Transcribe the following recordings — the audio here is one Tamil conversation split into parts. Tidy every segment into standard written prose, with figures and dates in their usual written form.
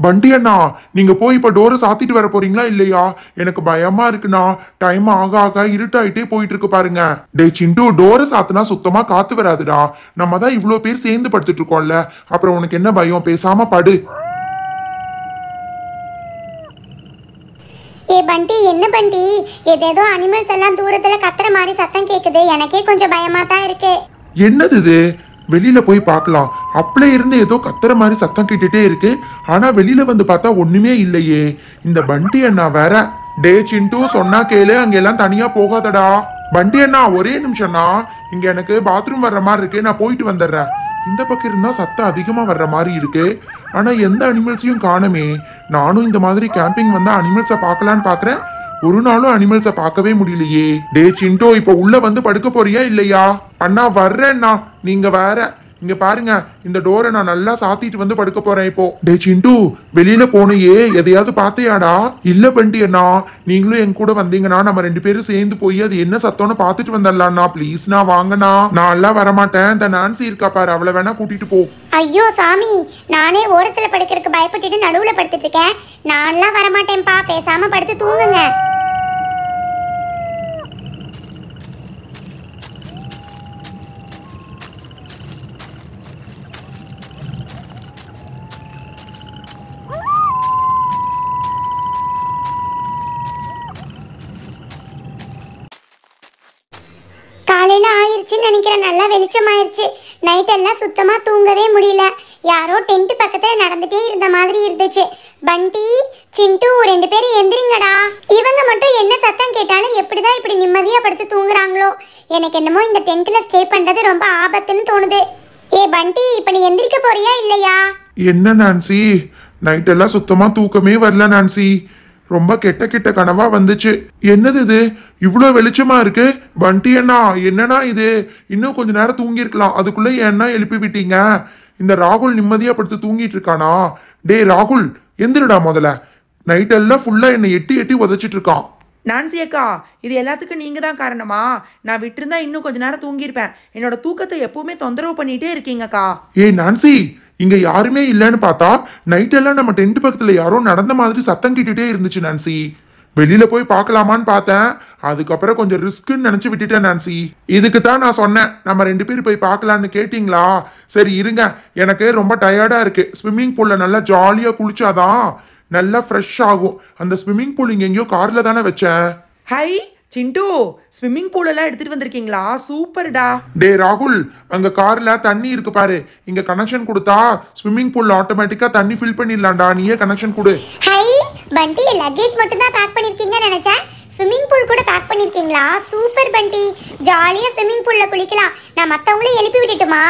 பண்டி அண்ணா, நீங்க போய் இப்ப டோரை சாத்திட்டு வர போறீங்களா இல்லையா? எனக்கு பயமா இருக்குண்ணா. டைம் ஆக ஆக இருட்டாயிட்டே போயிட்டு இருக்கு பாருங்க. டே சிண்டு, டோரை சாத்துனா சுத்தமா காத்து வராதுடா. நம்ம தான் இவ்வளவு பேர் சேர்ந்து படுத்துட்டு இருக்கோம்ல, அப்புறம் உனக்கு என்ன பயம்? பேசாம படு. ஏ பண்டி, என்ன பண்டி, ஏதேதோ அனிமல்ஸ் எல்லாம் தூரத்துல கத்துற மாதிரி சத்தம் கேக்குது. எனக்கே கொஞ்சம் பயமா தான் இருக்கு. என்னது இது? வெளியில போய் பார்க்கலாம். அப்பல இருந்து ஏதோ கத்துற மாதிரி சத்தம் கேட்டுட்டே இருக்கு. ஆனா வெளியில வந்து பார்த்தா ஒண்ணுமே இல்லையே. இந்த பண்டி அண்ணா வேற. டே சிண்டு, சொன்னா கேளு, அங்க எல்லாம் தனியா போகாதடா. பண்டி அண்ணா, ஒரே நிமிஷம்னா, இங்க எனக்கு பாத்ரூம் வர்ற மாதிரி இருக்கு, நான் போயிட்டு வந்துடுறேன். இந்த பக்கம் இருந்தா சத்தம் அதிகமா வர்ற மாதிரி இருக்கு. ஆனா எந்த அனிமல்ஸையும் காணுமே. நானும் இந்த மாதிரி கேம்பிங் வந்தா அனிமல்ஸை பார்க்கலான்னு பாக்குறேன். ஒரு நாளும் அனிமல்ஸை பார்க்கவே முடியலையே. டே சிண்டோ, இப்ப உள்ள வந்து படுக்க போறியா இல்லையா? அண்ணா வர்றேன்னா, நீங்க வேற. இங்க பாருங்க, இந்த டோரை நான் நல்லா சாத்திட்டு வந்து படுக்க போறேன் இப்போ. டே சிண்டு, வெளியில போனையே, எதையாவது பாத்தியாடா? இல்ல பண்டி அண்ணா, நீங்களும் என் கூட வந்தீங்கன்னா நம்ம ரெண்டு பேரும் சேர்ந்து போய் அது என்ன சத்தம்னு பாத்துட்டு வந்துடலாம்ண்ணா. ப்ளீஸ்ண்ணா, வாங்கண்ணா. நான் எல்லாம் வரமாட்டேன். இந்த நான்சி இருக்கா பாரு, அவளை வேணா கூட்டிட்டு போ. ஐயோ சாமி, நானே ஓரத்துல படுக்கிறதுக்கு பயப்பட்டுட்டு நடுவுல படுத்துட்டு இருக்கேன். நான்லாம் வரமாட்டேன்ப்பா, பேசாம படுத்து தூங்குங்க. காலையில ஆயிருச்சுன்னு நினைக்கிறேன். நல்லா வெளிச்சம் ஆயிருச்சு. நைட் எல்லாம் சுத்தமா தூங்கவே முடியல. யாரோ டென்ட் பக்கத்துல நடந்துட்டே இருந்த மாதிரி இருந்துச்சு. பண்டி, சிண்டு, ரெண்டு பேரும் எந்திரிங்கடா. இவங்க மட்டும் என்ன சத்தம் கேட்டாலும் எப்படிதான் இப்படி நிம்மதியா படுத்து தூங்குறாங்களோ. எனக்கு என்னமோ இந்த டென்ட்ல ஸ்டே பண்றது ரொம்ப ஆபத்துன்னு தோணுது. ஏ பண்டி, இப்ப நீ எந்திரிக்க போறியா இல்லையா? என்ன நான்சி, நைட் எல்லாம் சுத்தமா தூக்கமே வரல நான்சி. ரொம்ப கெட்ட கெட்ட கனவா வந்துச்சு. என்னது இது, இவ்வளோ வெளிச்சமா இருக்கு? பண்டி அண்ணா, என்னன்னா இது? இன்னும் கொஞ்ச நேரம் தூங்கி இருக்கலாம், அதுக்குள்ள என்ன எழுப்பி விட்டீங்க? இந்த ராகுல் நிம்மதியா படுத்து தூங்கிட்டு இருக்கானா? டே ராகுல், எந்திரடா முதல்ல. நைட் எல்லாம் ஃபுல்லா என்னை எட்டி எட்டி உதச்சிட்டு இருக்கான். நான்சி அக்கா, இது எல்லாத்துக்கும் நீங்க தான் காரணமா? நான் விட்டுருந்தா இன்னும் கொஞ்ச நேரம் தூங்கியிருப்பேன். என்னோட தூக்கத்தை எப்பவுமே தொந்தரவு பண்ணிட்டே இருக்கீங்கக்கா. ஏய் நான்சி, இங்க யாருமே இல்லைன்னு பார்த்தா நைட் எல்லாம் நம்ம டென்ட் பக்கத்துல யாரோ நடந்த மாதிரி சத்தம் கேட்டுட்டே இருந்துச்சு நான்சி. வெளியில போய் பார்க்கலாமான்னு பார்த்தேன். அதுக்கப்புறம் கொஞ்சம் ரிஸ்க்குன்னு நினைச்சு விட்டுட்டேன் நான்சி. இதுக்கு தான் நான் சொன்னேன், நம்ம ரெண்டு பேரும் போய் பார்க்கலான்னு. கேட்டீங்களா? சரி இருங்க, எனக்கு ரொம்ப டயர்டா இருக்கு. ஸ்விம்மிங் பூல்ல நல்லா ஜாலியா குளிச்சாதான் நல்லா ஃப்ரெஷ் ஆகும். அந்த ஸ்விம்மிங் பூல் இங்க எங்கேயோ கார்ல தானே வச்சேன். ஹை சிண்டு, ஸ்விம்மிங் பூல் எல்லாம் எடுத்துட்டு வந்திருக்கீங்களா? சூப்பர்டா. டே ராகுல், அங்க கார்ல தண்ணி இருக்கு பாரு. இங்க கனெக்ஷன் கொடுத்தா ஸ்விம்மிங் பூல்ல ஆட்டோமேட்டிக்கா தண்ணி ஃபில் பண்ணிடலாம்டா. நீயே கனெக்ஷன் கொடு. ஹை பண்டி, லக்கேஜ் மட்டும் தான் பேக் பண்ணிருக்கீங்கன்னு நினைச்சேன். ஸ்விம்மிங் பூல் கூட பேக் பண்ணிருக்கீங்களா? சூப்பர் பண்டி, ஜாலியா ஸ்விம்மிங் பூல்ல குளிக்கலாம். நான் மத்தவங்களையும் எழுப்பி விட்டுட்டுமா?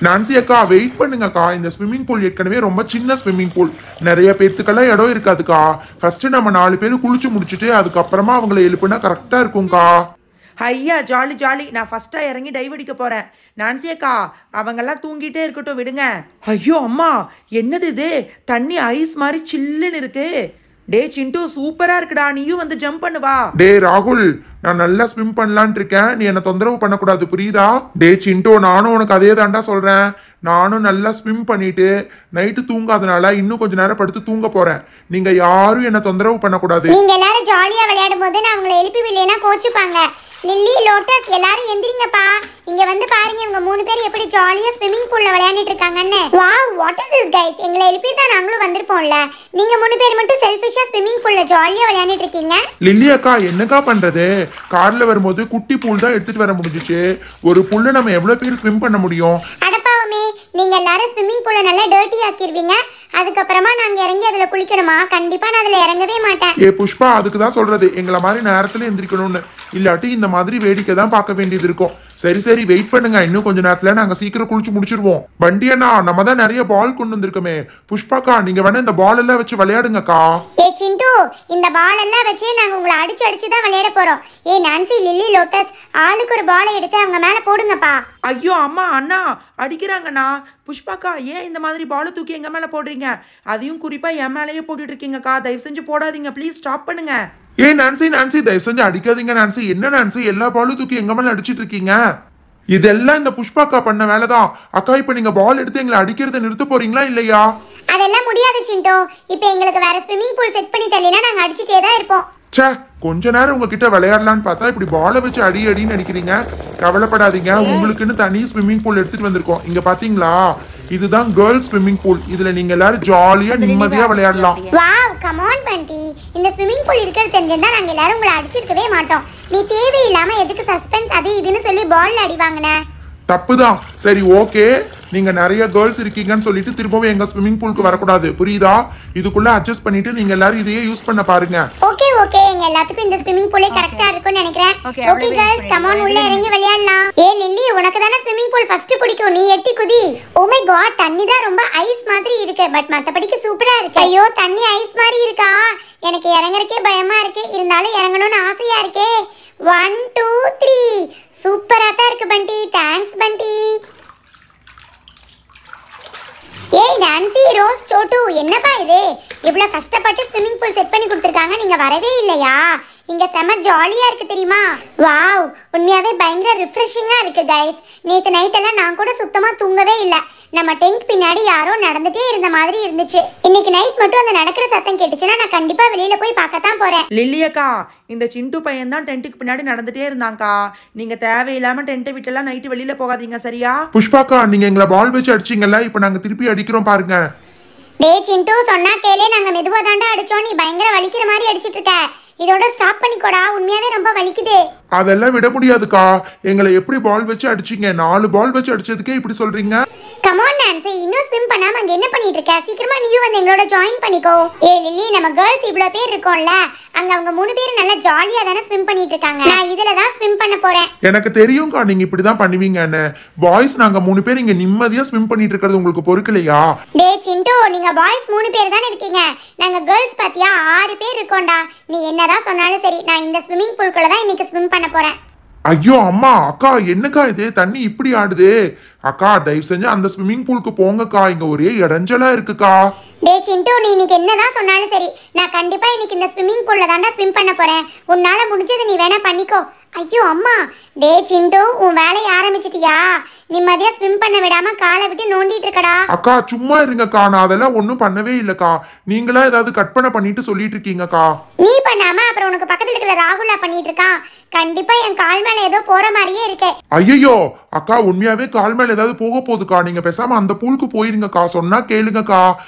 நான்சி அக்கா, வெயிட் பண்ணுங்கக்கா. இந்த ஸ்விம்மிங் பூல் ஏற்கனவே ரொம்ப சின்ன ஸ்விம்மிங் பூல், நிறைய பேர்த்துக்கெல்லாம் இடம் இருக்காதுக்கா. ஃபர்ஸ்ட் நம்ம 4 பேரும் குளிச்சு முடிச்சுட்டு அதுக்கப்புறமா அவங்களை எழுப்புனா கரெக்டா இருக்கும்க்கா. ஐயா ஜாலி ஜாலி. நான் ஃபர்ஸ்டா இறங்கி டைவ் அடிக்க போறேன். நான்சி அக்கா, அவங்கெல்லாம் தூங்கிட்டே இருக்கட்டும், விடுங்க. ஐயோ அம்மா, என்னது இது? தண்ணி ஐஸ் மாதிரி சில்லுன்னு இருக்கு. டே சிண்டு, சூப்பரா இருக்குடா. நீயும் வந்து ஜம்ப் பண்ணுவா. டே ராகுல், நான் நல்லா ஸ்விம் பண்ணலான் இருக்கேன். நீ என்ன தொந்தரவு பண்ணக்கூடாது, புரியுதா? டே சிண்டு, நானும் உனக்கு அதே தாண்டா சொல்றேன். நானும் நல்லா ஸ்விம் பண்ணிட்டு நைட்டு தூங்காதனால இன்னும் கொஞ்ச நேரம் படுத்து தூங்க போறேன். நீங்க யாரும் என்ன தொந்தரவு பண்ணக்கூடாது. நீங்க எல்லாரும் ஜாலியா விளையாடும் போது நான் உங்களை எழுப்பி விடலைன்னா கோச்சுப்பாங்க. லில்லி, லோட்டஸ், எல்லாரும் எந்திரிங்கப்பா. இங்க வந்து பாருங்க, இவங்க 3 பேர் எப்படி ஜாலியா ஸ்விம்மிங் பூல்ல விளையாடிட்டு இருக்காங்கன்னு. Wow, what is this guys? எங்களை எழுப்பி தான் நாங்களும் வந்திருப்போம்ல. நீங்க 3 பேர் மட்டும் செல்ஃபிஷா ஸ்விம்மிங் பூல்ல ஜாலியா விளையாடிட்டு இருக்கீங்க. லில்லி அக்கா, என்னக்கா பண்றது? கார்ல வரும்போது குட்டி பூல் தான் எடுத்துட்டு வர முடிஞ்சிச்சு. ஒரு புல்ல நம்ம எவ்வளவு பேர் ஸ்விம் பண்ண முடியும்? அடப்பாவமே, நீங்க எல்லாரும் ஸ்விம்மிங் பூல்ல நல்லா டர்ட்டி ஆக்கிடுவீங்க. அதுக்கப்புறமா நாங்க இறங்கி அதுல குளிக்கணுமா? கண்டிப்பா நான் அதுல இறங்கவே மாட்டேன். ஏ புஷ்பா, அதுக்கு தான் சொல்றது, எங்களை மாதிரி நேரத்துல எந்திரிக்கணும்னு. இல்லாட்டி இந்த மாதிரி வேடிக்கை தான் பார்க்க வேண்டியது இருக்கும். சரி சரி, வெயிட் பண்ணுங்க. இன்னும் கொஞ்ச நேரத்துல நாங்க சீக்கிரம் குளிச்சு முடிச்சிருவோம். வண்டி அண்ணா, நம்ம தான் நிறைய பால் கொண்டு வந்திருக்கோமே. புஷ்பாக்கா, நீங்க வேணா இந்த பால் எல்லாம் வச்சு விளையாடுங்கக்கா. ஏ சிண்டு, இந்த பால் எல்லாம் வச்சு நாங்க உங்களை அடிச்சு அடிச்சு தான் விளையாட போறோம். ஏ நான்சி, லில்லி, லோட்டஸ், ஆளுக்கு ஒரு பாலை எடுத்து அவங்க மேல போடுங்கப்பா. ஐயோ அம்மா, அண்ணா அடிக்கிறாங்கண்ணா. புஷ்பாக்கா, ஏன் இந்த மாதிரி பால் தூக்கி எங்க மேல போடுறீங்க? அதையும் குறிப்பா என் மேலேயே போட்டுட்டு இருக்கீங்கக்கா. தயவு செஞ்சு போடாதீங்க ப்ளீஸ், ஸ்டாப் பண்ணுங்க. ஏ நான்சி, நான்சி தயவு செஞ்சு அடிக்காதீங்க நான்சி. என்ன நான்சி, எல்லா பாலும் தூக்கி எங்க மேல அடிச்சிட்டு இருக்கீங்க? இதெல்லாம் இந்த புஷ்பாக்கா பண்ண வேலைதான். அக்கா, இப்ப நீங்க பால் எடுத்து எங்களை அடிக்கிறத நிறுத்த போறீங்களா இல்லையா? அதெல்லாம் முடியாது சிண்டோ. இப்போ எங்களுக்கு வேற ஸ்விம்மிங் பூல் செட் பண்ணி தரலைன்னா நாங்க அடிச்சுட்டே தான் இருப்போம். ச்சே, கொஞ்ச நேரம் உங்ககிட்ட விளையாடலான்னு பார்த்தா இப்படி பாலை வச்சு அடி அடின்னு அடிக்கிறீங்க. கவலைப்படாதீங்க, உங்களுக்குன்னு தனி ஸ்விம்மிங் பூல் எடுத்துட்டு வந்திருக்கோம். இங்க பாத்தீங்களா, இதுதான் கேர்ள்ஸ் ஸ்விம்மிங் பூல். இதுல நீங்க எல்லாரும் ஜாலியா நிம்மதியா விளையாடலாம். வாவ், கம் ஆன் பண்டி. இந்த ஸ்விம்மிங் பூல் இருக்கிறது தெரிஞ்சிருந்தா நாங்க எல்லாரும் உங்களை அடிச்சிருக்கவே மாட்டோம். நீ தேவையில்லாம எதுக்கு சஸ்பென்ஸ் அது இதுன்னு சொல்லி பால்ல அடி வாங்கின? தப்புதான். சரி, ஓகே, நீங்க நிறைய கேர்ள்ஸ் இருக்கீங்கன்னு சொல்லிட்டு திரும்பவும் எங்க ஸ்விம்மிங் பூலுக்கு வரக்கூடாது, புரியுதா? இதுக்குள்ள அட்ஜஸ்ட் பண்ணிட்டு நீங்க எல்லாரும் இதையே யூஸ் பண்ண பாருங்க. ஓகே ஓகே, எங்க எல்லாத்துக்கும் இந்த ஸ்விம்மிங் பூலே கரெக்ட்டா இருக்கும்னு நினைக்கிறேன். ஓகே गाइस, கம் ஆன், உள்ள இறங்கி விளையாடலாம். லில்லி, உனக்கு தான ஸ்விம்மிங் பூல் ஃபர்ஸ்ட் பிடிக்கும், நீ எட்டி குதி. ஓ மை காட், தண்ணி தான் ரொம்ப ஐஸ் மாதிரி இருக்கு, பட் மத்தபடிக்கு சூப்பரா இருக்கு. ஐயோ, தண்ணி ஐஸ் மாதிரி இருக்கா? எனக்கு இறங்கறக்கே பயமா இருக்கு, இருந்தாலும் இறங்கணும்னு ஆசையா இருக்கே. 1 2 3, சூப்பரா தான் இருக்கு பண்டி. தேங்க்ஸ் பண்டி. ஏய் நான்சி, ரோஸ், சோட்டு, என்னப்பா இது? இவ்வளவு கஷ்டப்பட்டு ஸ்விம்மிங் பூல் செட் பண்ணி கொடுத்துருக்காங்க, நீங்க வரவே இல்லையா? இங்க செம ஜாலியா இருக்கு தெரியுமா? வாவ், உண்மையாவே பயங்கர ரிஃப்ரெஷிங்கா இருக்கு கைஸ். நேத்து நைட் எல்லாம் நான் கூட சுத்தமா தூங்கவே இல்லை. நம்ம டென்ட் பின்னாடி யாரோ நடந்துட்டே இருந்த மாதிரி இருந்துச்சு. இன்னைக்கு நைட் மட்டும் அந்த நடக்கிற சத்தம் கேட்டுச்சுன்னா நான் கண்டிப்பா வெளியில போய் பார்க்கத்தான் போறேன். லில்லியக்கா, இந்த சிண்டு பையன் தான் டென்ட்டுக்கு பின்னாடி நடந்துட்டே இருந்தாங்கக்கா. நீங்க தேவையில்லாம டென்ட்டை விட்டுலாம் நைட்டு வெளியில போகாதீங்க, சரியா? புஷ்பாக்கா, நீங்க எங்களை பால் வச்சு அடிச்சீங்கல்ல, இப்ப நாங்க திருப்பி அடிக்கிறோம் பாருங்க. டே சிண்டு, சொன்னா கேளே, நாங்க மெதுவா தாண்டா அடிச்சோம், நீ பயங்கர வலிக்கிற மாதிரி அடிச்சிட்டு இருக்க. இதோட ஸ்டாப் பண்ணிக்கோடா, உண்மையாவே ரொம்ப வலிக்குது. அதெல்லாம் விட முடியாதுக்கா. எங்களை எப்படி பால் வச்சு அடிச்சீங்க? 4 பால் வச்சு அடிச்சதுக்கே இப்படி சொல்றீங்க? கம் ஆன் நான்சி, இன்னும் ஸ்விம் பண்ணாம அங்க என்ன பண்ணிட்டு இருக்க? சீக்கிரமா நீயும் வந்து எங்களோட ஜாயின் பண்ணிக்கோ. லில்லி, நம்ம கேர்ள்ஸ் இவ்வளவு பேர் இருக்கோம்ல, அங்க அவங்க 3 பேர் நல்லா ஜாலியா தானே ஸ்விம் பண்ணிட்டு இருக்காங்க. நான் இதுல தான் ஸ்விம் பண்ண போறேன். எனக்கு தெரியும்க்கா, நீங்க இப்படிதான் பண்ணுவீங்கன்னு. பாய்ஸ் நாங்க 3 பேர் இங்க நிம்மதியா ஸ்விம் பண்ணிட்டு இருக்கிறது உங்களுக்கு பொறுக்கலையா? டே சிண்டு, நீங்க பாய்ஸ் 3 பேர் தானே இருக்கீங்க, நாங்க கேர்ள்ஸ் பாத்தியா 6 பேர் இருக்கோம்டா. நீ என்னதான் சொன்னாலும் சரி, நான் இந்த ஸ்விம்மிங் பூல்குள்ள தான் இன்னைக்கு ஸ்விம் பண்ண போறேன். ஐயோ அம்மா, அக்கா, என்னக்கா இது? தண்ணி இப்படி ஆடுது. அக்கா, தயவு செஞ்சு அந்த ஸ்விம்மிங் பூலுக்கு போங்கக்கா, இங்க ஒரே இடைஞ்சலா இருக்குக்கா. டே சிண்டு, நீ இன்னைக்கு என்னதான் சொன்னாலும் சரி, நான் கண்டிப்பா இன்னைக்கு இந்த ஸ்விம்மிங் பூல்ல தாண்டா ஸ்விம் பண்ண போறேன். உன்னால முடிஞ்சது நீ வேணா பண்ணிக்கோ. ஐயோ அம்மா. டே சிண்டு, உன் வேலையை ஆரம்பிச்சிட்டியா? நிம்மதியா ஸ்விம் பண்ண விடாம காலை விட்டு நோண்டிட்டு இருக்கடா. அக்கா சும்மா இருங்கக்கா, நான் அதெல்லாம் ஒன்றும் பண்ணவே இல்லைக்கா. நீங்களா ஏதாவது கற்பனை பண்ணிட்டு சொல்லிட்டு இருக்கீங்கக்கா. நீ பண்ணாம அப்புறம் உனக்கு பக்கத்துல இருக்கிற ராகுலா பண்ணிட்டு இருக்கான். கண்டிப்பா என் கால் மேல ஏதோ போற மாதிரியே இருக்கு. ஐயோ அக்கா, உண்மையாவே கால் மேல ஏதாவது போக போகுதுக்கா. நீங்க பேசாம அந்த பூலுக்கு போயிருங்கக்கா, சொன்னா கேளுங்கக்கா,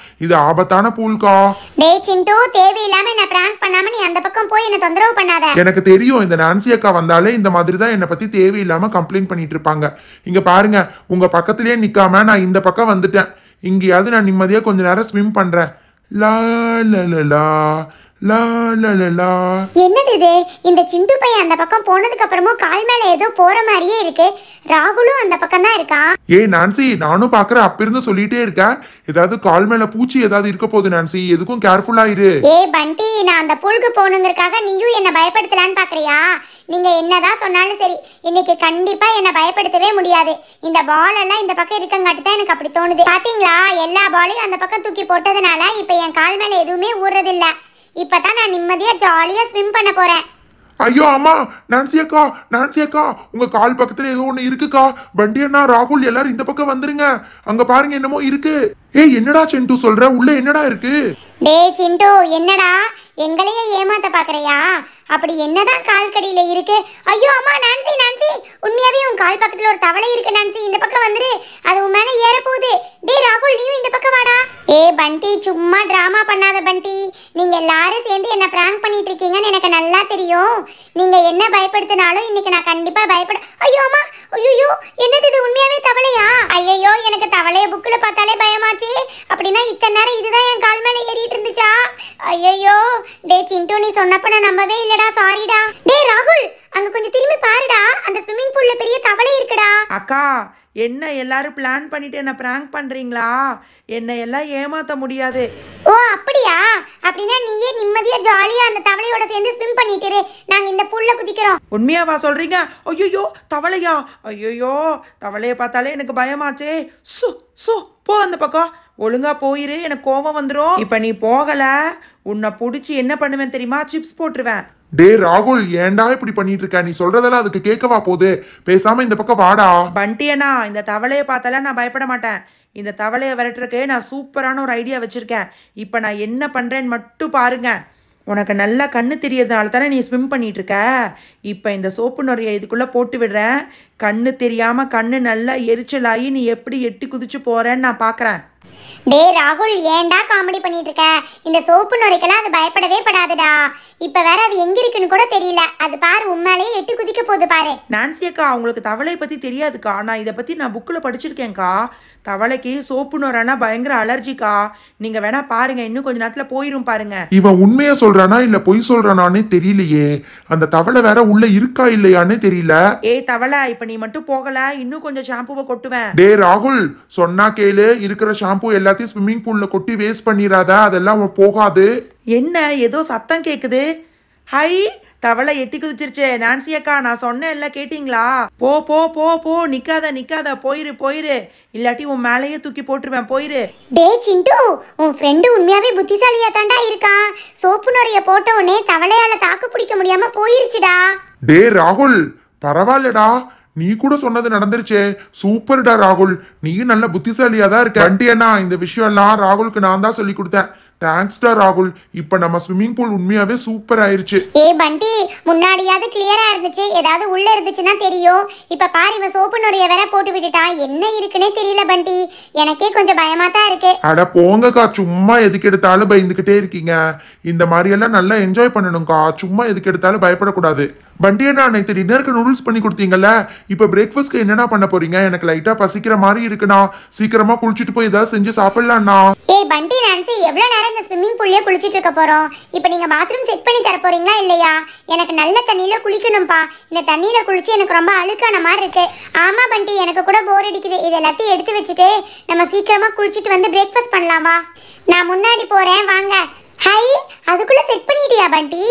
இது ஆபத்தான பூல்கா. டே சிண்டு, தேவையில்லாம என்ன பிராங்க் பண்ணாம நீ அந்த பக்கம் போய் என்ன தொந்தரவு பண்ணாத. எனக்கு தெரியும், இந்த நான்சி அக்கா வந்தாலே இந்த மாதிரி தான் என்னை பத்தி தேவையில்லாம கம்ப்ளைண்ட் பண்ணிட்டு இருப்பாங்க. இங்க பாருங்க, உங்க பக்கத்திலேயே நிக்காம நான் இந்த பக்கம் வந்துட்டேன். இங்கேயாவது நான் நிம்மதியா கொஞ்ச நேரம் ஸ்விம் பண்றேன். லா லா லா லா லா லா லா லா. என்னது இது? இந்த சிண்டு பையன் அந்த பக்கம் போனதுக்கு அப்புறமும் கால் மேல ஏதோ போற மாதிரியே இருக்கு. ராகுலும் அந்த பக்கம் தான் இருக்கான். ஏய் நான்சி, நானும் பாக்குறேன், அப்ப இருந்து சொல்லிட்டே இருக்கேன், ஏதாவது கால் மேல பூச்சி ஏதாவது இருக்க போகுது நான்சி, எதுக்கும் கேர்ஃபுல்லா இரு. ஏ பண்டி, நான் அந்த பூலுக்கு போகணுங்கிறதுக்காக நீயும் என்ன பயப்படுத்தலான்னு பாக்குறியா? நீங்க என்னதான் சொன்னாலும் சரி, இன்னைக்கு கண்டிப்பா என்ன பயப்படுத்தவே முடியாது. இந்த பால் எல்லாம் இந்த பக்கம் இருக்கங்காட்டி தான் எனக்கு அப்படி தோணுது. பாத்தீங்களா, எல்லா பாலையும் அந்த பக்கம் தூக்கி போட்டதுனால இப்ப என் கால் மேல எதுவுமே ஊறுறது இல்ல. இப்பதான் நான் நிம்மதியா ஜாலியா ஸ்விம் பண்ண போறேன். ஐயோ அம்மா, நான்சி அக்கா, நான்சி அக்கா, உங்க கால் பக்கத்துல ஏதோ ஒண்ணு இருக்குக்கா. பண்டி அண்ணா, ராகுல், எல்லாரும் இந்த பக்கம் வந்துருங்க. அங்க பாருங்க, என்னமோ இருக்கு. ஏய் என்னடா செண்டு சொல்ற? உள்ள என்னடா இருக்கு? டே சிண்டு, என்னடா எங்களையே ஏமாத்த பாக்குறியா? அப்படி என்னதான் கால் கடியில இருக்கு? ஐயோ அம்மா, நான்சி நான்சி, உண்மையாவே உன் கால் பக்கத்துல ஒரு தவளை இருக்கு நான்சி, இந்த பக்கம் வந்துரு, அது உன் மேல ஏற போகுது. டே ராகுல், நீயும் இந்த பக்கம் வாடா. ஏ பண்டி, சும்மா டிராமா பண்ணாத பண்டி. நீங்க எல்லாரும் சேர்ந்து என்ன பிராங்க் பண்ணிட்டு இருக்கீங்கன்னு எனக்கு நல்லா தெரியும். நீங்க என்ன பயப்படுத்தினாலும் இன்னைக்கு நான் கண்டிப்பா பயப்பட. ஐயோ அம்மா, ஐயோ, என்னது இது? உண்மையாவே தவளையா? ஐயோ, எனக்கு தவளைய புக்ல பார்த்தாலே பயமாச்சு. அப்படின்னா இத்தனை நேரம் இதுதான் என் கால் மேல ஏறிட்டு இருந்துச்சா? ஐயோ, டே சிண்டு, நீ சொன்னப்ப நான் நம்பவே இல்லடா, சாரிடா. டே ராகுல், அங்க கொஞ்சம் திரும்பி பாருடா, அந்த ஸ்விம்மிங் பூல்ல பெரிய தவளை இருக்குடா. அக்கா, என்ன எல்லாரும் பிளான் பண்ணிட்டு என்ன பிராங்க் பண்றீங்களா? என்ன எல்லாம் ஏமாத்த முடியாது. ஓ அப்படியா? அப்படின்னா நீயே நிம்மதியா ஜாலியா அந்த தவளையோட சேர்ந்து ஸ்விம் பண்ணிட்டு இரு. நாங்க இந்த பூல்ல குதிக்கிறோம். உண்மையாவா சொல்றீங்க? ஐயோ, தவளையா? ஐயோ, தவளையை பார்த்தாலே எனக்கு பயமாச்சே. சு சு போ அந்த பக்கம், ஒழுங்கா போயிரு, எனக்கு கோபம் வந்துடும். இப்ப நீ போகல, உன்னை பிடிச்சி என்ன பண்ணுவேன் தெரியுமா? சிப்ஸ் போட்டுருவேன். டே ராகுல், ஏன்டா இப்படி பண்ணிட்டு இருக்க? நீ சொல்றதெல்லாம் அதுக்கு கேட்கவா போகுது? பேசாம இந்த பக்கம் வாடா. பண்டியனா, இந்த தவளையை பார்த்தால நான் பயப்பட மாட்டேன். இந்த தவளையை விரட்டுறதுக்கு நான் சூப்பரான ஒரு ஐடியா வச்சுருக்கேன். இப்போ நான் என்ன பண்ணுறேன்னு மட்டும் பாருங்க. உனக்கு நல்லா கண்ணு தெரியறதுனால தானே நீ ஸ்விம் பண்ணிட்டு இருக்க. இப்போ இந்த சோப்பு நுரையை இதுக்குள்ளே போட்டு விடுறேன். கண்ணு தெரியாமல் கண்ணு நல்லா எரிச்சலாகி நீ எப்படி எட்டி குதிச்சு போகிறேன்னு நான் பார்க்குறேன். டே ராகுல், ஏன்டா காமெடி பண்ணிட்டு இருக்க? இந்த சோப்பு நுரைக்கெல்லாம் அது பயப்படவே படாதுடா. இப்ப வேற அது எங்க இருக்குன்னு கூட தெரியல. அது பாரு, உண்மையிலேயே எட்டு குதிக்க போகுது பாரு. நான்சி அக்கா, உங்களுக்கு தவளை பற்றி தெரியாதுக்கா. நான் இதை பற்றி நான் புக்கில் படிச்சிருக்கேன்க்கா. தவளைக்கு சோப்பு நுரைனா பயங்கர அலர்ஜிக்கா. நீங்கள் வேணா பாருங்க, இன்னும் கொஞ்ச நேரத்தில் போயிரும் பாருங்க. இவன் உண்மையா சொல்றானா இல்ல பொய் சொல்றானானே தெரியலையே. அந்த தவளை வேற உள்ள இருக்கா இல்லையானே தெரியல. ஏய் தவளை, இப்போ நீ மட்டும் போகல, இன்னும் கொஞ்சம் ஷாம்புவை கொட்டுவேன். டே ராகுல், சொன்னா கேளு. இருக்கிற ஷாம்பு எல்லாத்தையும் ஸ்விம்மிங் பூல்ல கொட்டி வேஸ்ட் பண்ணிடாத. அதெல்லாம் போகாது. என்ன ஏதோ சத்தம் கேக்குது? ஹை, தவளை எட்டி குதிச்சிருச்சு. நான்சி அக்கா, நான் சொன்னேன் இல்ல, கேட்டிங்களா? போ போ போ போ, நிக்காத போயிரு. இல்லாட்டி உன் மேலேயே தூக்கி போட்டுருவேன், போயிரு. டே சிண்டு, உன் ஃப்ரெண்டு உண்மையாவே புத்திசாலியா தாண்டா இருக்கான். சோப்பு நுரைய போட்ட உடனே தவளையால தாக்கு பிடிக்க முடியாம போயிருச்சுடா. டே ராகுல், பரவாயில்லடா. நீ கூட சொன்னது நடந்துருச்சே. சூப்பர்டா ராகுல், நீயும் நல்ல புத்திசாலியா தான் இருக்க. பண்டி அண்ணா, இந்த விஷயம் எல்லாம் ராகுலுக்கு நான் தான் சொல்லி கொடுத்தேன். தேங்க்ஸ்டா ராகுல். இப்ப நம்ம ஸ்விம்மிங் பூல் உண்மையாவே சூப்பர் ஆயிருச்சு. ஏ பண்டி, முன்னாடியாவது கிளியரா இருந்துச்சு. ஏதாவது உள்ள இருந்துச்சுன்னா தெரியும். இப்ப பாரு, இவன் சோப்பு நுரைய வேற போட்டு விட்டுட்டா. என்ன இருக்குன்னே தெரியல பண்டி. எனக்கே கொஞ்சம் பயமா தான் இருக்கு. அட போங்கக்கா, சும்மா எதுக்கு எடுத்தாலும் பயந்துகிட்டே இருக்கீங்க. இந்த மாதிரி எல்லாம் நல்லா என்ஜாய் பண்ணணும்க்கா. சும்மா எதுக்கு எடுத்தாலும் பயப்படக்கூடாது. பண்டி அண்ணா, நேற்று டின்னருக்கு நூடுல்ஸ் பண்ணி கொடுத்தீங்கல்ல, இப்ப பிரேக்ஃபாஸ்ட்க்கு என்னடா பண்ண போறீங்க? எனக்கு லைட்டா பசிக்கிற மாதிரி இருக்குண்ணா. சீக்கிரமா குளிச்சுட்டு போய் ஏதாவது செஞ்சு சாப்பிடலாம்ண்ணா. ஏய் பண்டி, நான்சி, எவ்வளவு நேரம் இந்த ஸ்விம்மிங் பூல்லே குளிச்சிட்டு இருக்க போறோம்? இப்போ நீங்க பாத்ரூம் செட் பண்ணி தர போறீங்களா இல்லையா? எனக்கு நல்ல தண்ணியில குளிக்கணும்பா. இந்த தண்ணியில குளிச்சு எனக்கு ரொம்ப அழுக்கான மாதிரி இருக்கு. ஆமா பண்டி, எனக்கு கூட போர் அடிக்குது. இது எல்லாத்தையும் எடுத்து வச்சுட்டு நம்ம சீக்கிரமா குளிச்சுட்டு வந்து பிரேக்ஃபாஸ்ட் பண்ணலாமா? நான் முன்னாடி போறேன், வாங்க. ஹை, அதுக்குள்ள செட் பண்ணிட்டியா பண்டி?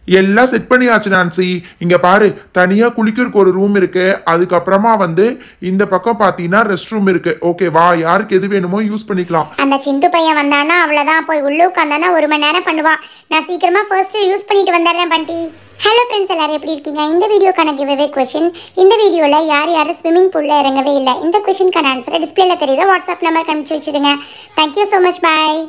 எல்லாம் செட் பண்ணியாச்சு நான்சி. இங்க பாரு, தனியா குளிக்கிறதுக்கு ஒரு ரூம் இருக்கு. அதுக்கப்புறமா இந்த பக்கம் பாத்தீங்கன்னா ரெஸ்ட் ரூம் இருக்கு. ஓகேவா? யாருக்கு எது வேணுமோ யூஸ் பண்ணிக்கலாம். அந்த சிண்டு பையன் வந்தானா அவ்வளவுதான். போய் உள்ள உட்காந்தானா 1 மணி நேரம் பண்ணுவான். நான் சீக்கிரமா ஃபர்ஸ்ட் யூஸ் பண்ணிட்டு வந்துடுறேன் பண்டி. ஹலோ ஃப்ரெண்ட்ஸ், எல்லாரும் எப்படி இருக்கீங்க? இந்த வீடியோக்கான கிவ்அவே கொஸ்டின். இந்த வீடியோவில் யார் ஸ்விம்மிங் பூலில் இறங்கவே இல்லை, இந்த கொஸ்டினுக்கான ஆன்சரை டிஸ்பிளேல தெரியுற வாட்ஸ்அப் நம்பர் அனுப்பிச்சு வச்சுடுங்க. தேங்க்யூ ஸோ மச், பாய்.